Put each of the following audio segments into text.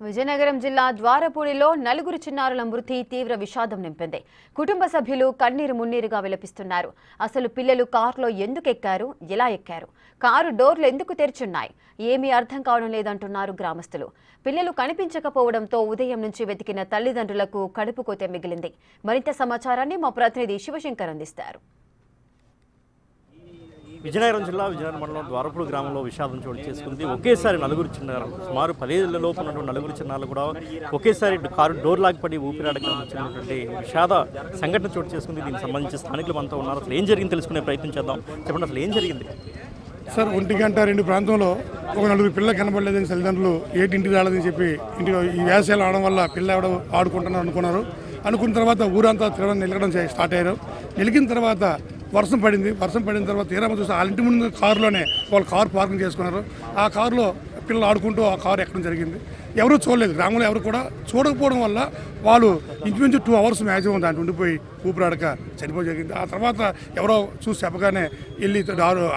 విజయనగరం జిల్లా ద్వారపూడిలో నలుగురు చిన్నారుల మృతి తీవ్ర విషాదం నింపింది. కుటుంబ సభ్యులు కన్నీరు మున్నీరుగా విలపిస్తున్నారు. అసలు పిల్లలు కారులో ఎందుకు ఎక్కారు, ఎలా ఎక్కారు, కారు డోర్లు ఎందుకు తెరిచున్నాయి, ఏమీ అర్థం కావడం లేదంటున్నారు గ్రామస్తులు. పిల్లలు కనిపించకపోవడంతో ఉదయం నుంచి వెతికిన తల్లిదండ్రులకు కడుపుకోతే మిగిలింది. మరింత సమాచారాన్ని మా ప్రతినిధి శివశంకర్ అందిస్తారు. విజయనగరం జిల్లా విజయనగరం మండలం ద్వారపూడి గ్రామంలో విషాదం చోటు చేసుకుంది. ఒకేసారి నలుగురు చిన్నారు, సుమారు 10 ఏళ్ల లోపు ఉన్నటువంటి నలుగురు చిన్నారులు కూడా ఒకేసారి కారు డోర్ లాగిపడి ఊపిరాడకం వచ్చినటువంటి విషాద సంఘటన చోటు చేసుకుంది. దీనికి సంబంధించి స్థానికులు మనతో ఉన్నారు. అసలు ఏం జరిగింది తెలుసుకునే ప్రయత్నం చేద్దాం. చెప్పండి, అసలు ఏం జరిగింది? సార్ 1:02 ప్రాంతంలో ఒక నలుగురు పిల్లలు కనబడలేదని తల్లిదండ్రులు ఇంటికి రాలేదని చెప్పి ఇంటికి ఈ వేసవిలో ఆడడం వల్ల పిల్ల ఎవడో ఆడుకుంటున్నారు అనుకున్న తర్వాత ఊరంతా తిరగడం నిలకడం స్టార్ట్ అయ్యారు. నిలికిన తర్వాత వర్షం పడిన తర్వాత తీరా చూస్తే వాళ్ళ ఇంటి ముందు కారులోనే వాళ్ళు కారు పార్కింగ్ చేసుకున్నారు. ఆ కారులో పిల్లలు ఆడుకుంటూ ఆ కారు ఎక్కడం జరిగింది. ఎవరూ చూడలేదు, గ్రామంలో ఎవరు కూడా చూడకపోవడం వల్ల వాళ్ళు ఇంచుమించు 2 అవర్స్ మ్యాక్సిమం దాంట్లో ఉండిపోయి ఊపిరాడక చనిపోయి జరిగింది. ఆ తర్వాత ఎవరో చూసి చెప్పగానే వెళ్ళి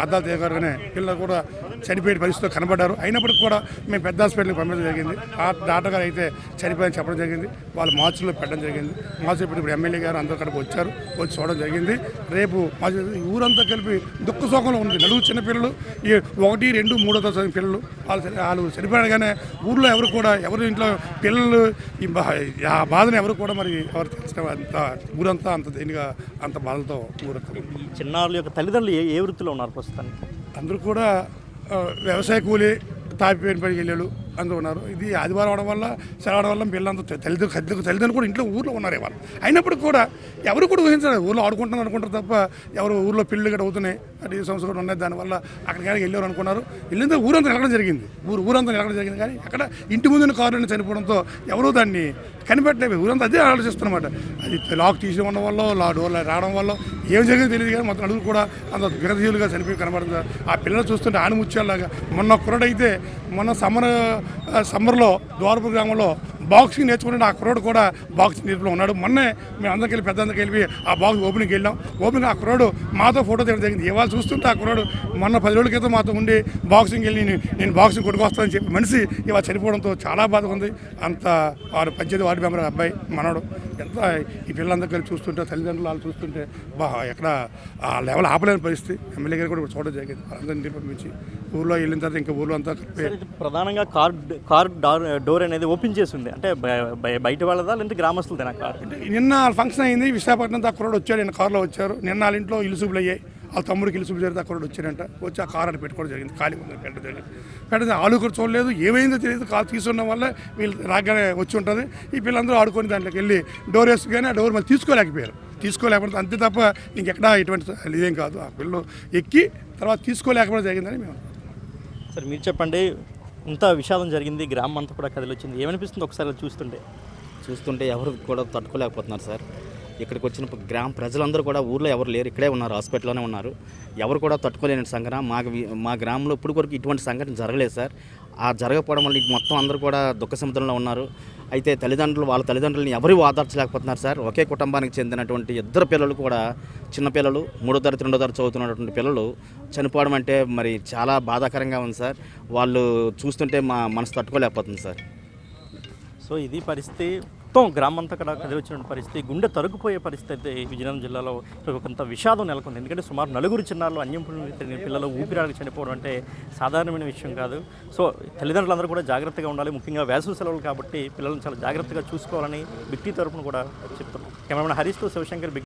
అద్దాలు తీయగానే పిల్లలు కూడా చనిపోయే పరిస్థితిలో కనబడ్డారు. అయినప్పటికీ కూడా మేము పెద్ద హాస్పిటల్కి పంపించడం జరిగింది. ఆ డాక్టర్ గారు అయితే చనిపోయని చెప్పడం జరిగింది. వాళ్ళు మార్చిలో పెట్టడం జరిగింది. మార్చిలో పెట్టి ఇప్పుడు ఎమ్మెల్యే గారు అందరూ కనుక వచ్చి చూడడం జరిగింది. రేపు ఊరంతా కలిపి దుఃఖ శోకంలో ఉంది. నలుగురు చిన్నపిల్లలు, 1, 2, 3వ తరగతి పిల్లలు వాళ్ళు చనిపోయగానే ఊళ్ళో ఎవరు కూడా ఎవరి ఇంట్లో పిల్లలు ఆ బాధను ఎవరు కూడా మరి ఎవరు తెలిసిన అంత ఊరంతా అంత దేనిగా అంత బాధలతో ఊరంతా. ఈ చిన్నారుల యొక్క తల్లిదండ్రులు ఏ వృత్తిలో ఉన్నారు ప్రస్తుతానికి? అందరూ కూడా వ్యవసాయ కూలి తాపిపోయిన పనికి వెళ్ళాడు అందరూ ఉన్నారు. ఇది ఆదివారం అవడం వల్ల సెలవడం వల్ల పిల్లలంతా తల్లిదండ్రులు కూడా ఇంట్లో ఊర్లో ఉన్నారు. వాళ్ళు అయినప్పటికీ కూడా ఎవరు కూడా ఊహించారు. ఊళ్ళో అనుకుంటారు తప్ప ఎవరు ఊళ్ళో పెళ్లి కూడా అవుతున్నాయి, అది సంవత్సరం కూడా ఉన్నాయి, దానివల్ల అక్కడికి వెళ్ళారు అనుకున్నారు. వెళ్ళిందో ఊరంతా నిలకడం జరిగింది. ఊరంతా నిలకడం జరిగింది. కానీ అక్కడ ఇంటి ముందున్న కారుని చనిపోవడంతో ఎవరూ దాన్ని కనిపెట్టలేదు. ఊరంతా అదే ఆలోచిస్తున్నమాట. అది లాక్ తీసి ఉండడం వల్ల డోర్లు రావడం వల్ల ఏం జరిగిందో తెలియదు. కానీ మొత్తం నలుగురు కూడా అంత విగతజీవులుగా చనిపోయి కనబడుతుంది. ఆ పిల్లలు చూస్తుంటే ఆనిముత్యాలాగా. మొన్న కుర్రాడైతే మొన్న సమ్మర్లో ద్వారపూడి గ్రామంలో బాక్సింగ్ నేర్చుకుంటే ఆ కుర్రాడు కూడా బాక్సింగ్ నేర్పులో ఉన్నాడు. మొన్నే మేము అందరికి వెళ్ళి పెద్దందరికి వెళ్ళి ఆ బాక్స్ ఓపెనింగ్కి వెళ్ళాం. ఓపెనింగ్ ఆ కుర్రాడు మాతో ఫోటో తీయడం జరిగింది. ఇవాళ చూస్తుంటే ఆ కుర్రాడు మొన్న 10 రోజుల క్రితం మాతో ఉండి బాక్సింగ్ వెళ్ళి నేను బాక్సింగ్ కొట్టుకొస్తానని చెప్పి మనిషి ఇవాళ చనిపోవడంతో చాలా బాధగా ఉంది. అంత వాడు 18 వార్డు మెంబర్ అబ్బాయి మనోడు. ఎంత ఈ పిల్లలందరూ కలిసి చూస్తుంటే తల్లిదండ్రులు వాళ్ళు చూస్తుంటే ఎక్కడ ఆ లెవెల్ ఆపలేని పరిస్థితి. ఎమ్మెల్యే గారు కూడా చూడడం జరిగింది. వాళ్ళందరినీ పంపించి ఊళ్ళో వెళ్ళిన తర్వాత ఇంకా ఊళ్ళో అంతా ప్రధానంగా కార్ డోర్ అనేది ఓపెన్ చేసి ఉంది. అంటే బయట వాళ్ళదా లేదంటే గ్రామస్తులదేనా కార్? నిన్న ఫంక్షన్ అయింది విశాఖపట్నం దాకా కూడా వచ్చాడు. నిన్న కారులో వచ్చారు. నిన్న వాళ్ళ ఇంట్లో ఇలుసుబులు అయ్యాయి. వాళ్ళ తమ్ముడికి ఇలుసుబులు జరిగితే అక్కడ వచ్చారంట. వచ్చి ఆ కారు అని పెట్టుకోవడం జరిగింది. ఖాళీ ఉంది పెట్టడం జరిగింది. వాళ్ళు కూడా చూడలేదు, ఏమైందో తెలియదు. కారు తీసుకున్న వల్ల వీళ్ళు రాగానే వచ్చి ఉంటుంది. ఈ పిల్లలందరూ ఆడుకొని దాంట్లోకి వెళ్ళి డోర్ వేసుకుని ఆ డోర్ మళ్ళీ తీసుకోలేకపోతే అంతే తప్ప ఇంకెక్కడా ఇటువంటి ఇదేం కాదు. ఆ పిల్లలు ఎక్కి తర్వాత తీసుకోలేకపోవడం జరిగిందని మేము. సరే, మీరు చెప్పండి, ఇంత విషాదం జరిగింది, గ్రామం అంతా కూడా కదిలొచ్చింది, ఏమనిపిస్తుంది ఒకసారి చూస్తుంటే? ఎవరు కూడా తట్టుకోలేకపోతున్నారు సార్. ఇక్కడికి వచ్చిన గ్రామ ప్రజలందరూ కూడా ఊర్లో ఎవరు లేరు, ఇక్కడే ఉన్నారు, హాస్పిటల్లోనే ఉన్నారు. ఎవరు కూడా తట్టుకోలేని సంఘటన. మా గ్రామంలో ఇప్పుడు వరకు ఇటువంటి సంఘటన జరగలేదు సార్. ఆ జరగకపోవడం వల్ల మొత్తం అందరూ కూడా దుఃఖ సముద్రంలో ఉన్నారు. అయితే వాళ్ళ తల్లిదండ్రులని ఎవరు ఆదర్చలేకపోతున్నారు సార్. ఒకే కుటుంబానికి చెందినటువంటి 2 పిల్లలు కూడా చిన్నపిల్లలు, 3వ తరగతి 2వ తరగతి చదువుతున్నటువంటి పిల్లలు చనిపోవడం అంటే మరి చాలా బాధాకరంగా ఉంది సార్. వాళ్ళు చూస్తుంటే మా మనసు తట్టుకోలేకపోతుంది సార్. సో ఇది పరిస్థితి. మొత్తం గ్రామం అంతా కూడా కదిలివచ్చిన పరిస్థితి, గుండె తరుగుపోయే పరిస్థితి అయితే విజయనగరం జిల్లాలో కొంత విషాదం నెలకొంది. ఎందుకంటే సుమారు 4 చిన్నారులు అన్యంపుణ్య పిల్లలు ఊపిరాడకి చనిపోవడం అంటే సాధారణమైన విషయం కాదు. సో తల్లిదండ్రులందరూ కూడా జాగ్రత్తగా ఉండాలి. ముఖ్యంగా వేసవి సెలవులు కాబట్టి పిల్లలను చాలా జాగ్రత్తగా చూసుకోవాలని బిక్టీ తరపున కూడా చెప్తున్నాం. కెమెరామెన్ హరీష్తో శివశంకర్.